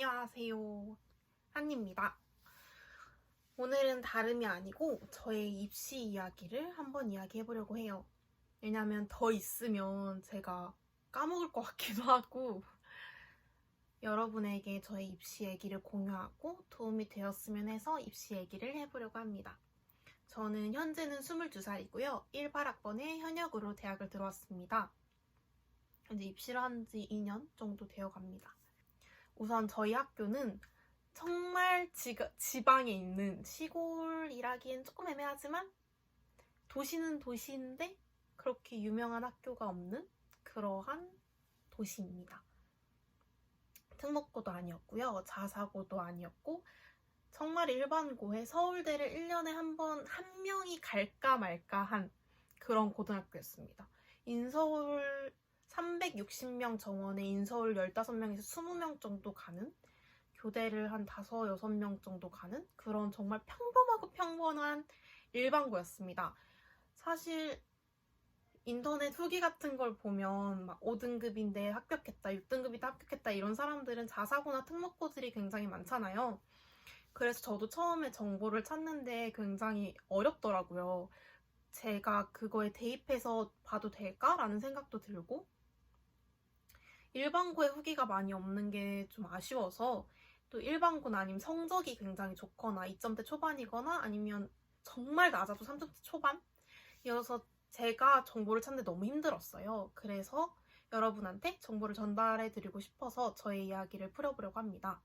안녕하세요. 한입니다. 오늘은 다름이 아니고 저의 입시 이야기를 한번 이야기해보려고 해요. 왜냐면 더 있으면 제가 까먹을 것 같기도 하고 여러분에게 저의 입시 얘기를 공유하고 도움이 되었으면 해서 입시 얘기를 해보려고 합니다. 저는 현재는 22살이고요. 18학번에 현역으로 대학을 들어왔습니다. 이제 입시를 한 지 2년 정도 되어 갑니다. 우선 저희 학교는 정말 지방에 있는 시골이라기엔 조금 애매하지만 도시는 도시인데 그렇게 유명한 학교가 없는 그러한 도시입니다. 특목고도 아니었고요. 자사고도 아니었고 정말 일반고에 서울대를 1년에 한 명이 갈까 말까 한 그런 고등학교였습니다. 인서울 360명 정원에 인서울 15명에서 20명 정도 가는 교대를 한 5, 6명 정도 가는 그런 정말 평범하고 평범한 일반고였습니다. 사실 인터넷 후기 같은 걸 보면 막 5등급인데 합격했다, 6등급인데 합격했다 이런 사람들은 자사고나 특목고들이 굉장히 많잖아요. 그래서 저도 처음에 정보를 찾는데 굉장히 어렵더라고요. 제가 그거에 대입해서 봐도 될까라는 생각도 들고 일반고에 후기가 많이 없는 게 좀 아쉬워서 또 일반고는 아니면 성적이 굉장히 좋거나 2점대 초반이거나 아니면 정말 낮아도 3점대 초반이어서 제가 정보를 찾는데 너무 힘들었어요. 그래서 여러분한테 정보를 전달해드리고 싶어서 저의 이야기를 풀어보려고 합니다.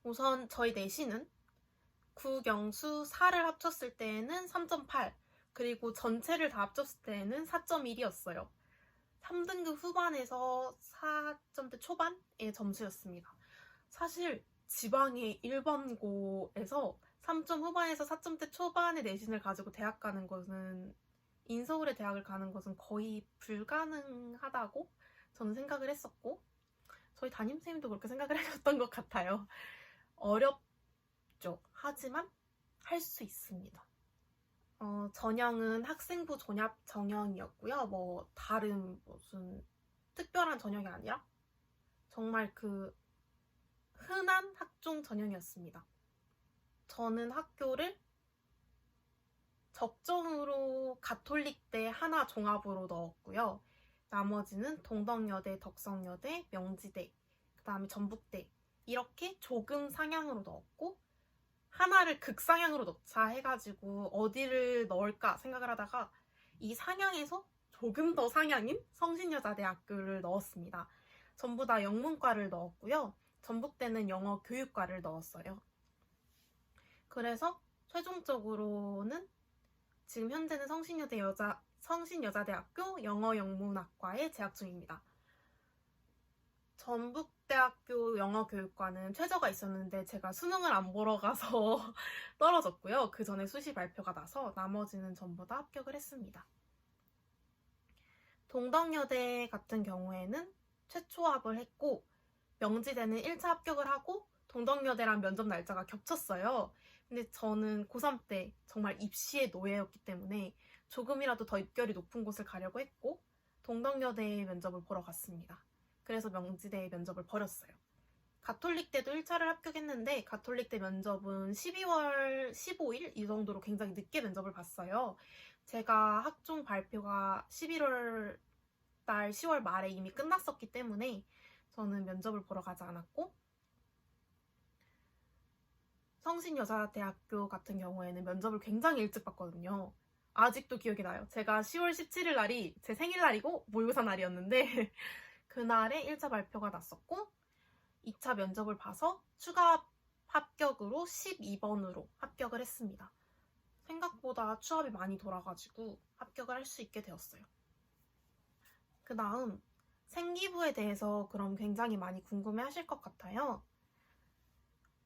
우선 저희 내신은 국영수 4를 합쳤을 때에는 3.8 그리고 전체를 다 합쳤을 때에는 4.1이었어요. 3등급 후반에서 4점대 초반의 점수였습니다. 사실 지방의 일반고에서 3점 후반에서 4점대 초반의 내신을 가지고 대학 가는 것은 인서울의 대학을 가는 것은 거의 불가능하다고 저는 생각을 했었고 저희 담임선생님도 그렇게 생각을 하셨던 것 같아요. 어렵죠. 하지만 할 수 있습니다. 전형은 학생부 전압 전형이었고요. 다른 무슨 특별한 전형이 아니라 정말 그 흔한 학종 전형이었습니다. 저는 학교를 적정으로 가톨릭대 하나 종합으로 넣었고요. 나머지는 동덕여대, 덕성여대, 명지대, 그 다음에 전북대 이렇게 조금 상향으로 넣었고 하나를 극상향으로 넣자 해가지고 어디를 넣을까 생각을 하다가 이 상향에서 조금 더 상향인 성신여자대학교를 넣었습니다. 전부 다 영문과를 넣었고요. 전북대는 영어 교육과를 넣었어요. 그래서 최종적으로는 지금 현재는 성신여자대학교 영어영문학과에 재학 중입니다. 전북대학교 영어교육과는 최저가 있었는데 제가 수능을 안 보러 가서 떨어졌고요. 그 전에 수시 발표가 나서 나머지는 전부 다 합격을 했습니다. 동덕여대 같은 경우에는 최초 합을 했고 명지대는 1차 합격을 하고 동덕여대랑 면접 날짜가 겹쳤어요. 근데 저는 고3 때 정말 입시의 노예였기 때문에 조금이라도 더 입결이 높은 곳을 가려고 했고 동덕여대의 면접을 보러 갔습니다. 그래서 명지대의 면접을 버렸어요. 가톨릭대도 1차를 합격했는데 가톨릭대 면접은 12월 15일 이 정도로 굉장히 늦게 면접을 봤어요. 제가 학종 발표가 11월 달 10월 말에 이미 끝났었기 때문에 저는 면접을 보러 가지 않았고 성신여자대학교 같은 경우에는 면접을 굉장히 일찍 봤거든요. 아직도 기억이 나요. 제가 10월 17일 날이 제 생일날이고 모의고사 날이었는데 그날에 1차 발표가 났었고 2차 면접을 봐서 추가 합격으로 12번으로 합격을 했습니다. 생각보다 추합이 많이 돌아가지고 합격을 할 수 있게 되었어요. 그 다음 생기부에 대해서 그럼 굉장히 많이 궁금해 하실 것 같아요.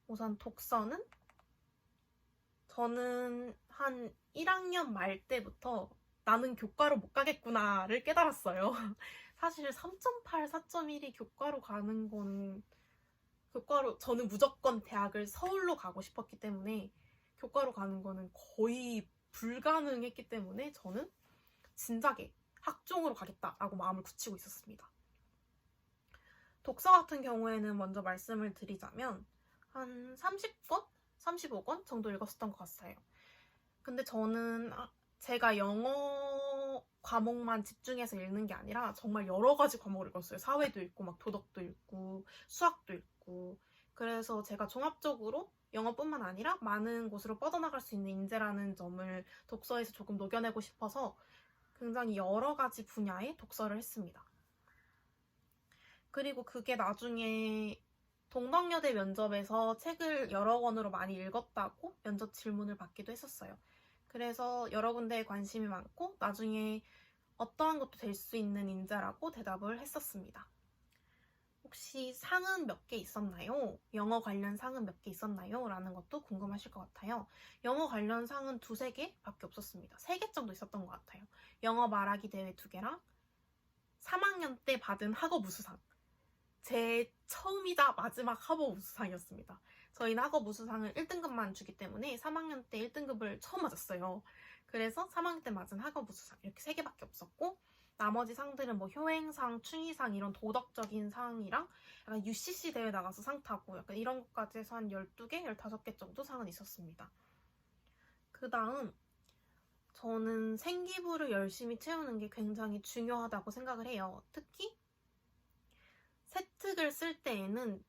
우선 독서는 저는 한 1학년 말 때부터 나는 교과로 못 가겠구나를 깨달았어요. 사실 3.8, 4.1이 교과로 가는 건 저는 무조건 대학을 서울로 가고 싶었기 때문에 교과로 가는 거는 거의 불가능했기 때문에 저는 진작에 학종으로 가겠다라고 마음을 굳히고 있었습니다. 독서 같은 경우에는 먼저 말씀을 드리자면 한 30권? 35권 정도 읽었었던 것 같아요. 근데 저는 제가 영어 과목만 집중해서 읽는 게 아니라 정말 여러 가지 과목을 읽었어요. 사회도 읽고 막 도덕도 읽고 수학도 읽고. 그래서 제가 종합적으로 영어뿐만 아니라 많은 곳으로 뻗어나갈 수 있는 인재라는 점을 독서에서 조금 녹여내고 싶어서 굉장히 여러 가지 분야의 독서를 했습니다. 그리고 그게 나중에 동덕여대 면접에서 책을 여러 권으로 많이 읽었다고 면접 질문을 받기도 했었어요. 그래서 여러 군데에 관심이 많고 나중에 어떠한 것도 될 수 있는 인재라고 대답을 했었습니다. 혹시 상은 몇 개 있었나요? 영어 관련 상은 몇 개 있었나요? 라는 것도 궁금하실 것 같아요. 영어 관련 상은 2-3개 밖에 없었습니다. 3개 정도 있었던 것 같아요. 영어 말하기 대회 2개랑 3학년 때 받은 학업 우수상. 제 처음이자 마지막 학업 우수상이었습니다. 저희는 학업 우수상을 1등급만 주기 때문에 3학년 때 1등급을 처음 맞았어요. 그래서 3학년 때 맞은 학업 우수상 이렇게 3개밖에 없었고 나머지 상들은 뭐 효행상, 충의상 이런 도덕적인 상이랑 약간 UCC 대회 나가서 상 타고 약간 이런 것까지 해서 한 12개, 15개 정도 상은 있었습니다. 그 다음 저는 생기부를 열심히 채우는 게 굉장히 중요하다고 생각을 해요. 특히 세특을 쓸 때에는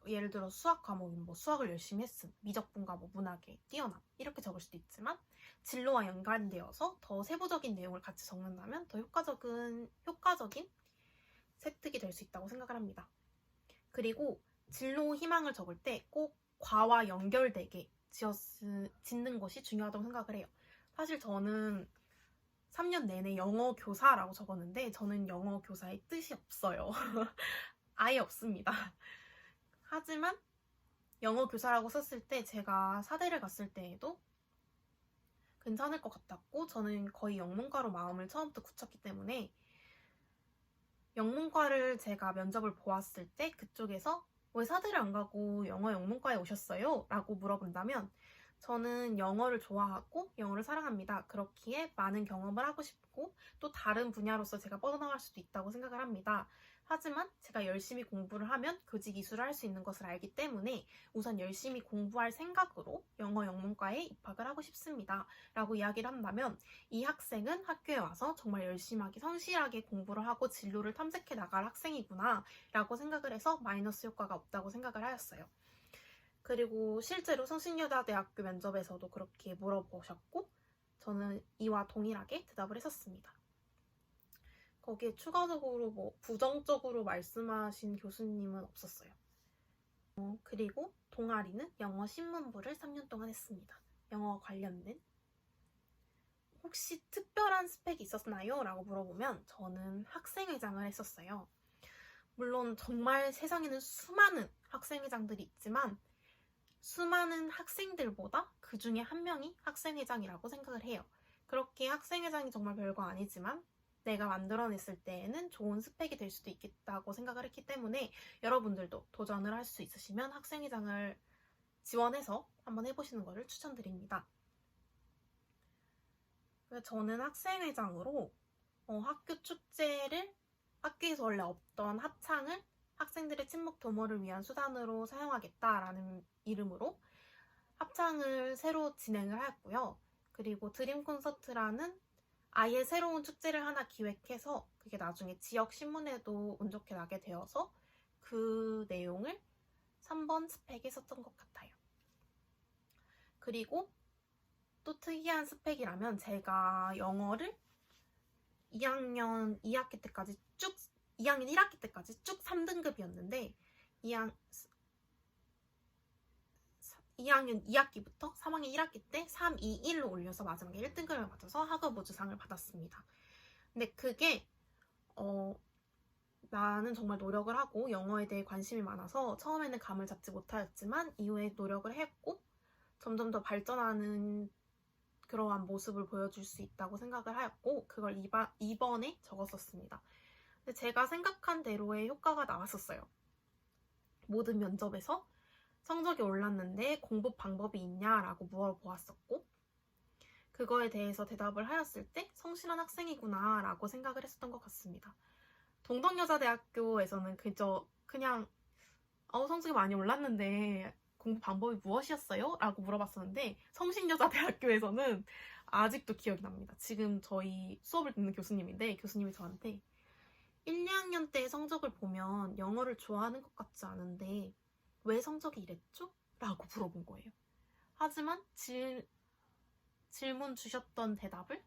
예를 들어 수학 과목은 뭐 수학을 열심히 했음, 미적분과 뭐 문학에 뛰어남 이렇게 적을 수도 있지만 진로와 연관되어서 더 세부적인 내용을 같이 적는다면 더 효과적인 세특이 될 수 있다고 생각을 합니다. 그리고 진로 희망을 적을 때 꼭 과와 연결되게 짓는 것이 중요하다고 생각을 해요. 사실 저는 3년 내내 영어 교사라고 적었는데 저는 영어 교사의 뜻이 없어요. 아예 없습니다. 하지만 영어 교사라고 썼을 때 제가 사대를 갔을 때에도 괜찮을 것 같았고 저는 거의 영문과로 마음을 처음부터 굳혔기 때문에 영문과를 제가 면접을 보았을 때 그쪽에서 왜 사대를 안 가고 영어 영문과에 오셨어요? 라고 물어본다면 저는 영어를 좋아하고 영어를 사랑합니다. 그렇기에 많은 경험을 하고 싶고 또 다른 분야로서 제가 뻗어나갈 수도 있다고 생각을 합니다. 하지만 제가 열심히 공부를 하면 교직 이수를 할 수 있는 것을 알기 때문에 우선 열심히 공부할 생각으로 영어 영문과에 입학을 하고 싶습니다. 라고 이야기를 한다면 이 학생은 학교에 와서 정말 열심하게 성실하게 공부를 하고 진로를 탐색해 나갈 학생이구나 라고 생각을 해서 마이너스 효과가 없다고 생각을 하였어요. 그리고 실제로 성신여자대학교 면접에서도 그렇게 물어보셨고 저는 이와 동일하게 대답을 했었습니다. 거기에 추가적으로 뭐 부정적으로 말씀하신 교수님은 없었어요. 그리고 동아리는 영어 신문부를 3년 동안 했습니다. 영어 관련된. 혹시 특별한 스펙이 있었나요? 라고 물어보면 저는 학생회장을 했었어요. 물론 정말 세상에는 수많은 학생회장들이 있지만 수많은 학생들보다 그 중에 한 명이 학생회장이라고 생각을 해요. 그렇게 학생회장이 정말 별거 아니지만 내가 만들어냈을 때에는 좋은 스펙이 될 수도 있겠다고 생각을 했기 때문에 여러분들도 도전을 할 수 있으시면 학생회장을 지원해서 한번 해보시는 것을 추천드립니다. 저는 학생회장으로 학교 축제를 학교에서 원래 없던 합창을 학생들의 친목 도모를 위한 수단으로 사용하겠다라는 이름으로 합창을 새로 진행을 하였고요. 그리고 드림 콘서트라는 아예 새로운 축제를 하나 기획해서 그게 나중에 지역 신문에도 운 좋게 나게 되어서 그 내용을 3번 스펙에 썼던 것 같아요. 그리고 또 특이한 스펙이라면 제가 영어를 2학년 2학기 때까지 2학년 1학기 때까지 쭉 3등급이었는데 2학년 2학기부터 3학년 1학기 때 3, 2, 1로 올려서 마지막에 1등급을 맞아서 학업 우수상을 받았습니다. 근데 그게 나는 정말 노력을 하고 영어에 대해 관심이 많아서 처음에는 감을 잡지 못하였지만 이후에 노력을 했고 점점 더 발전하는 그러한 모습을 보여줄 수 있다고 생각을 하였고 그걸 2번에 적었었습니다. 근데 제가 생각한 대로의 효과가 나왔었어요. 모든 면접에서 성적이 올랐는데 공부 방법이 있냐라고 물어보았었고 그거에 대해서 대답을 하였을 때 성실한 학생이구나 라고 생각을 했었던 것 같습니다. 동덕여자대학교에서는 그냥 성적이 많이 올랐는데 공부 방법이 무엇이었어요? 라고 물어봤었는데 성신여자대학교에서는 아직도 기억이 납니다. 지금 저희 수업을 듣는 교수님인데 교수님이 저한테 1, 2학년 때 성적을 보면 영어를 좋아하는 것 같지 않은데 왜 성적이 이랬죠? 라고 물어본 거예요. 하지만 질문 주셨던 대답을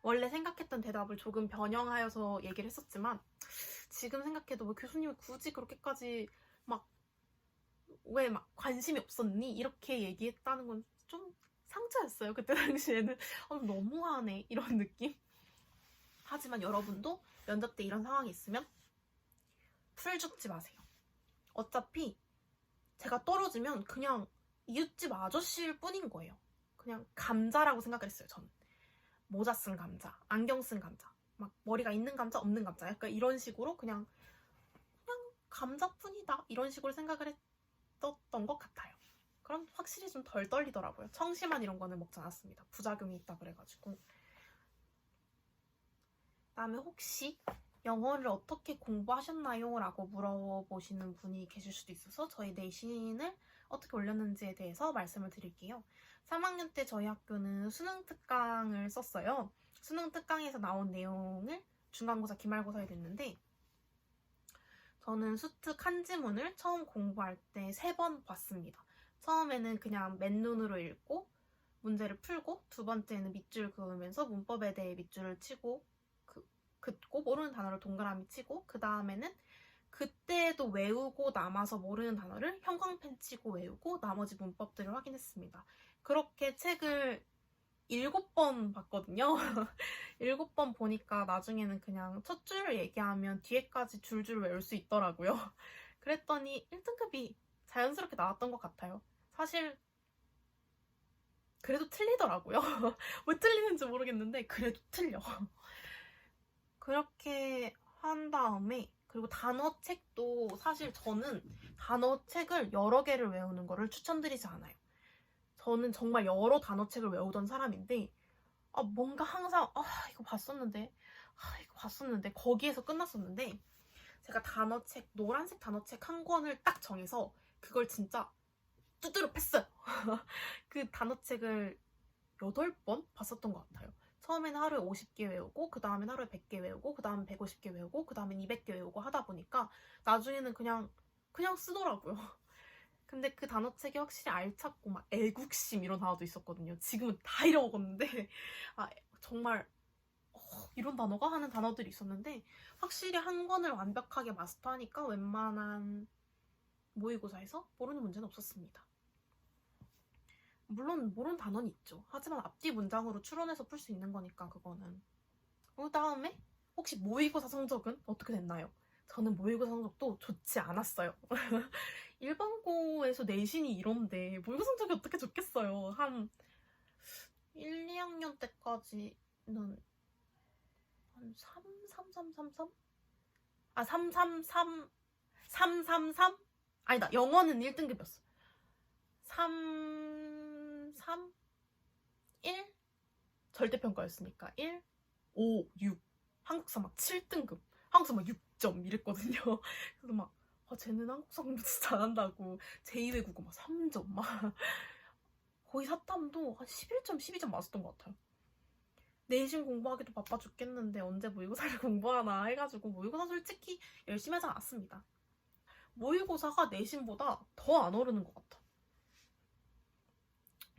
원래 생각했던 대답을 조금 변형하여서 얘기를 했었지만 지금 생각해도 왜 교수님이 굳이 그렇게까지 왜 관심이 없었니? 이렇게 얘기했다는 건 좀 상처였어요. 그때 당시에는 너무하네 이런 느낌. 하지만 여러분도 면접 때 이런 상황이 있으면 풀 죽지 마세요. 어차피 제가 떨어지면 그냥 이웃집 아저씨일 뿐인 거예요. 그냥 감자라고 생각을 했어요. 저는 모자 쓴 감자, 안경 쓴 감자, 막 머리가 있는 감자, 없는 감자, 약간 이런 식으로 그냥 감자뿐이다 이런 식으로 생각을 했었던 것 같아요. 그럼 확실히 좀 덜 떨리더라고요. 청심환 이런 거는 먹지 않았습니다. 부작용이 있다 그래가지고. 그다음에 혹시 영어를 어떻게 공부하셨나요? 라고 물어보시는 분이 계실 수도 있어서 저희 내신을 어떻게 올렸는지에 대해서 말씀을 드릴게요. 3학년 때 저희 학교는 수능 특강을 썼어요. 수능 특강에서 나온 내용을 중간고사, 기말고사에 냈는데 저는 수특 한지문을 처음 공부할 때 3번 봤습니다. 처음에는 그냥 맨눈으로 읽고 문제를 풀고 두 번째는 밑줄 그으면서 문법에 대해 밑줄을 치고 긋고 모르는 단어를 동그라미 치고 그 다음에는 그때도 외우고 남아서 모르는 단어를 형광펜 치고 외우고 나머지 문법들을 확인했습니다. 그렇게 책을 7번 봤거든요. 7번 보니까 나중에는 그냥 첫 줄을 얘기하면 뒤에까지 줄줄 외울 수 있더라고요. 그랬더니 1등급이 자연스럽게 나왔던 것 같아요. 사실 그래도 틀리더라고요. 왜 틀리는지 모르겠는데 그래도 틀려. 그렇게 한 다음에 그리고 단어책도 사실 저는 단어책을 여러 개를 외우는 거를 추천드리지 않아요. 저는 정말 여러 단어책을 외우던 사람인데 뭔가 항상 이거 봤었는데 거기에서 끝났었는데 제가 단어책 노란색 단어책 한 권을 딱 정해서 그걸 진짜 두드려 팼어요. 그 단어책을 8번 봤었던 것 같아요. 처음에는 하루에 50개 외우고 그 다음엔 하루에 100개 외우고 그 다음엔 150개 외우고 그 다음엔 200개 외우고 하다 보니까 나중에는 그냥 쓰더라고요. 근데 그 단어책이 확실히 알찼고 막 애국심 이런 단어도 있었거든요. 지금은 다 잃어먹었는데 정말 이런 단어가 하는 단어들이 있었는데 확실히 한 권을 완벽하게 마스터하니까 웬만한 모의고사에서 모르는 문제는 없었습니다. 물론 모르는 단어는 있죠. 하지만 앞뒤 문장으로 추론해서 풀 수 있는 거니까 그거는. 그 다음에 혹시 모의고사 성적은 어떻게 됐나요? 저는 모의고사 성적도 좋지 않았어요. 일반고에서 내신이 이런데 모의고사 성적이 어떻게 좋겠어요. 한 1, 2학년 때까지는 한 3, 3, 3, 3, 3? 3, 3, 3, 3, 3, 3? 아니다. 영어는 1등급이었어. 3, 3, 1? 절대평가였으니까 1, 5, 6. 한국사 막 7등급. 한국사 막 6점 이랬거든요. 그래서 막 쟤는 한국사 공부 진짜 잘한다고. 제2외국어 막 3점 막 거의 사탐도 한 11점, 12점 맞았던 것 같아요. 내신 공부하기도 바빠 죽겠는데 언제 모의고사를 공부하나 해가지고 모의고사 솔직히 열심히 하지 않았습니다. 모의고사가 내신보다 더 안 오르는 것 같아.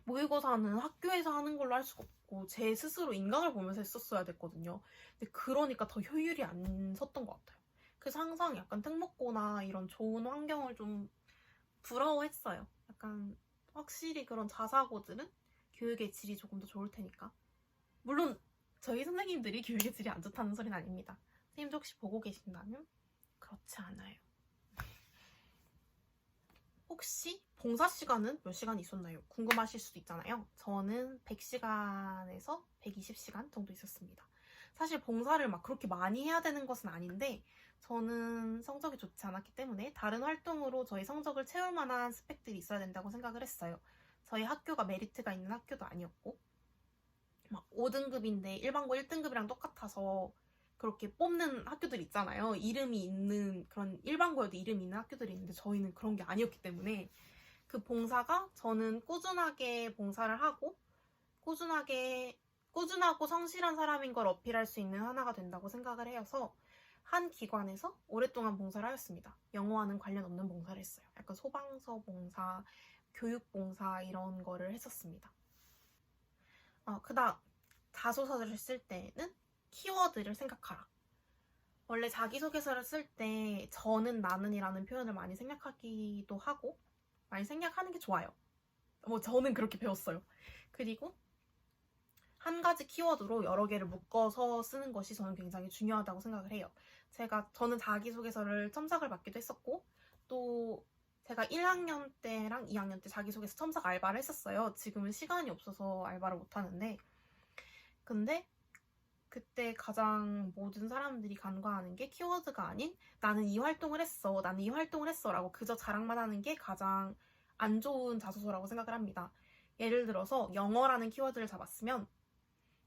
모의고사는 학교에서 하는 걸로 할 수가 없고 제 스스로 인강을 보면서 했었어야 됐거든요. 근데 그러니까 더 효율이 안 섰던 것 같아요. 그래서 항상 약간 특목고나 이런 좋은 환경을 좀 부러워했어요. 약간 확실히 그런 자사고들은 교육의 질이 조금 더 좋을 테니까. 물론 저희 선생님들이 교육의 질이 안 좋다는 소리는 아닙니다. 선생님도 혹시 보고 계신다면 그렇지 않아요. 혹시 봉사 시간은 몇 시간 있었나요? 궁금하실 수도 있잖아요. 저는 100시간에서 120시간 정도 있었습니다. 사실 봉사를 막 그렇게 많이 해야 되는 것은 아닌데 저는 성적이 좋지 않았기 때문에 다른 활동으로 저희 성적을 채울 만한 스펙들이 있어야 된다고 생각을 했어요. 저희 학교가 메리트가 있는 학교도 아니었고 막 5등급인데 일반고 1등급이랑 똑같아서 그렇게 뽑는 학교들 있잖아요. 이름이 있는 그런 일반고여도 이름이 있는 학교들이 있는데 저희는 그런 게 아니었기 때문에 그 봉사가 저는 꾸준하게 봉사를 하고 꾸준하고 성실한 사람인 걸 어필할 수 있는 하나가 된다고 생각을 해서 한 기관에서 오랫동안 봉사를 하였습니다. 영어와는 관련 없는 봉사를 했어요. 약간 소방서 봉사, 교육 봉사 이런 거를 했었습니다. 그다음 자소서를 쓸 때는 키워드를 생각하라. 원래 자기소개서를 쓸 때 저는 나는이라는 표현을 많이 생각하기도 하고 많이 생각하는 게 좋아요. 저는 그렇게 배웠어요. 그리고 한 가지 키워드로 여러 개를 묶어서 쓰는 것이 저는 굉장히 중요하다고 생각을 해요. 저는 자기소개서를 첨삭을 받기도 했었고, 또 제가 1학년 때랑 2학년 때 자기소개서 첨삭 알바를 했었어요. 지금은 시간이 없어서 알바를 못하는데, 근데 그때 가장 모든 사람들이 간과하는 게 키워드가 아닌 나는 이 활동을 했어, 나는 이 활동을 했어 라고 그저 자랑만 하는 게 가장 안 좋은 자소서라고 생각을 합니다. 예를 들어서 영어라는 키워드를 잡았으면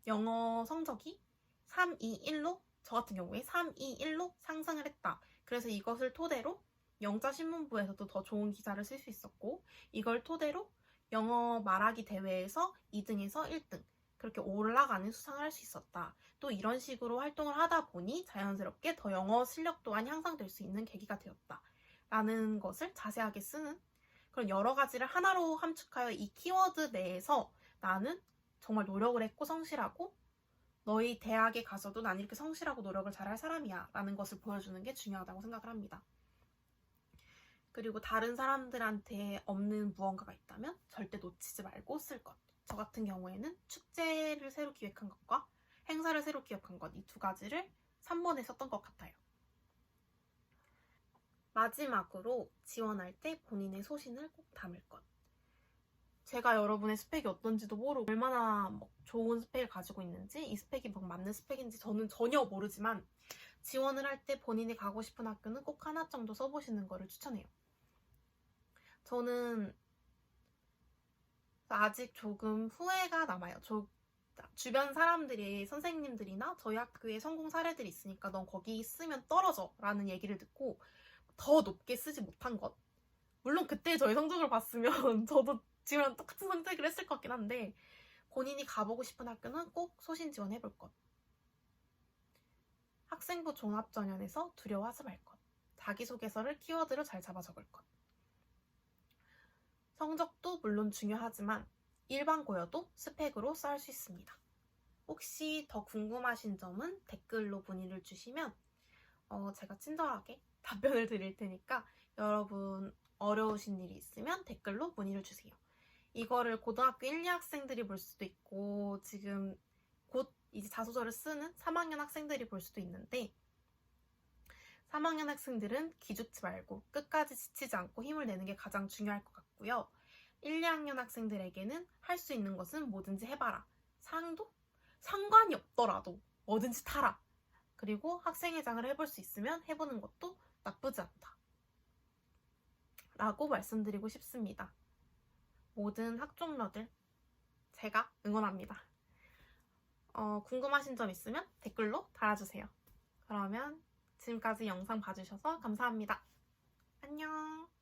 영어 성적이 321로 저 같은 경우에 321로 상승을 했다. 그래서 이것을 토대로 영자신문부에서도 더 좋은 기사를 쓸 수 있었고 이걸 토대로 영어 말하기 대회에서 2등에서 1등 그렇게 올라가는 수상을 할 수 있었다. 또 이런 식으로 활동을 하다 보니 자연스럽게 더 영어 실력 또한 향상될 수 있는 계기가 되었다. 라는 것을 자세하게 쓰는 그런 여러 가지를 하나로 함축하여 이 키워드 내에서 나는 정말 노력을 했고 성실하고 너희 대학에 가서도 난 이렇게 성실하고 노력을 잘할 사람이야 라는 것을 보여주는 게 중요하다고 생각을 합니다. 그리고 다른 사람들한테 없는 무언가가 있다면 절대 놓치지 말고 쓸 것. 저 같은 경우에는 축제를 새로 기획한 것과 행사를 새로 기획한 것 이 두 가지를 3번에 썼던 것 같아요. 마지막으로 지원할 때 본인의 소신을 꼭 담을 것. 제가 여러분의 스펙이 어떤지도 모르고 얼마나 좋은 스펙을 가지고 있는지 이 스펙이 맞는 스펙인지 저는 전혀 모르지만 지원을 할 때 본인이 가고 싶은 학교는 꼭 하나 정도 써보시는 거를 추천해요. 저는 아직 조금 후회가 남아요. 주변 사람들이 선생님들이나 저희 학교에 성공 사례들이 있으니까 넌 거기 쓰면 떨어져 라는 얘기를 듣고 더 높게 쓰지 못한 것. 물론 그때 저희 성적을 봤으면 저도 지금이랑 똑같은 선택을 했을 것 같긴 한데 본인이 가보고 싶은 학교는 꼭 소신 지원해볼 것. 학생부 종합전형에서 두려워하지 말 것. 자기소개서를 키워드로 잘 잡아 적을 것. 성적도 물론 중요하지만 일반고여도 스펙으로 쌓을 수 있습니다. 혹시 더 궁금하신 점은 댓글로 문의를 주시면 제가 친절하게 답변을 드릴 테니까 여러분 어려우신 일이 있으면 댓글로 문의를 주세요. 이거를 고등학교 1, 2학생들이 볼 수도 있고 지금 곧 이제 자소서를 쓰는 3학년 학생들이 볼 수도 있는데 3학년 학생들은 기죽지 말고 끝까지 지치지 않고 힘을 내는 게 가장 중요할 것 같고요. 1, 2학년 학생들에게는 할 수 있는 것은 뭐든지 해봐라. 상도 상관이 없더라도 뭐든지 타라. 그리고 학생회장을 해볼 수 있으면 해보는 것도 나쁘지 않다. 라고 말씀드리고 싶습니다. 모든 학종러들 제가 응원합니다. 궁금하신 점 있으면 댓글로 달아주세요. 그러면 지금까지 영상 봐주셔서 감사합니다. 안녕.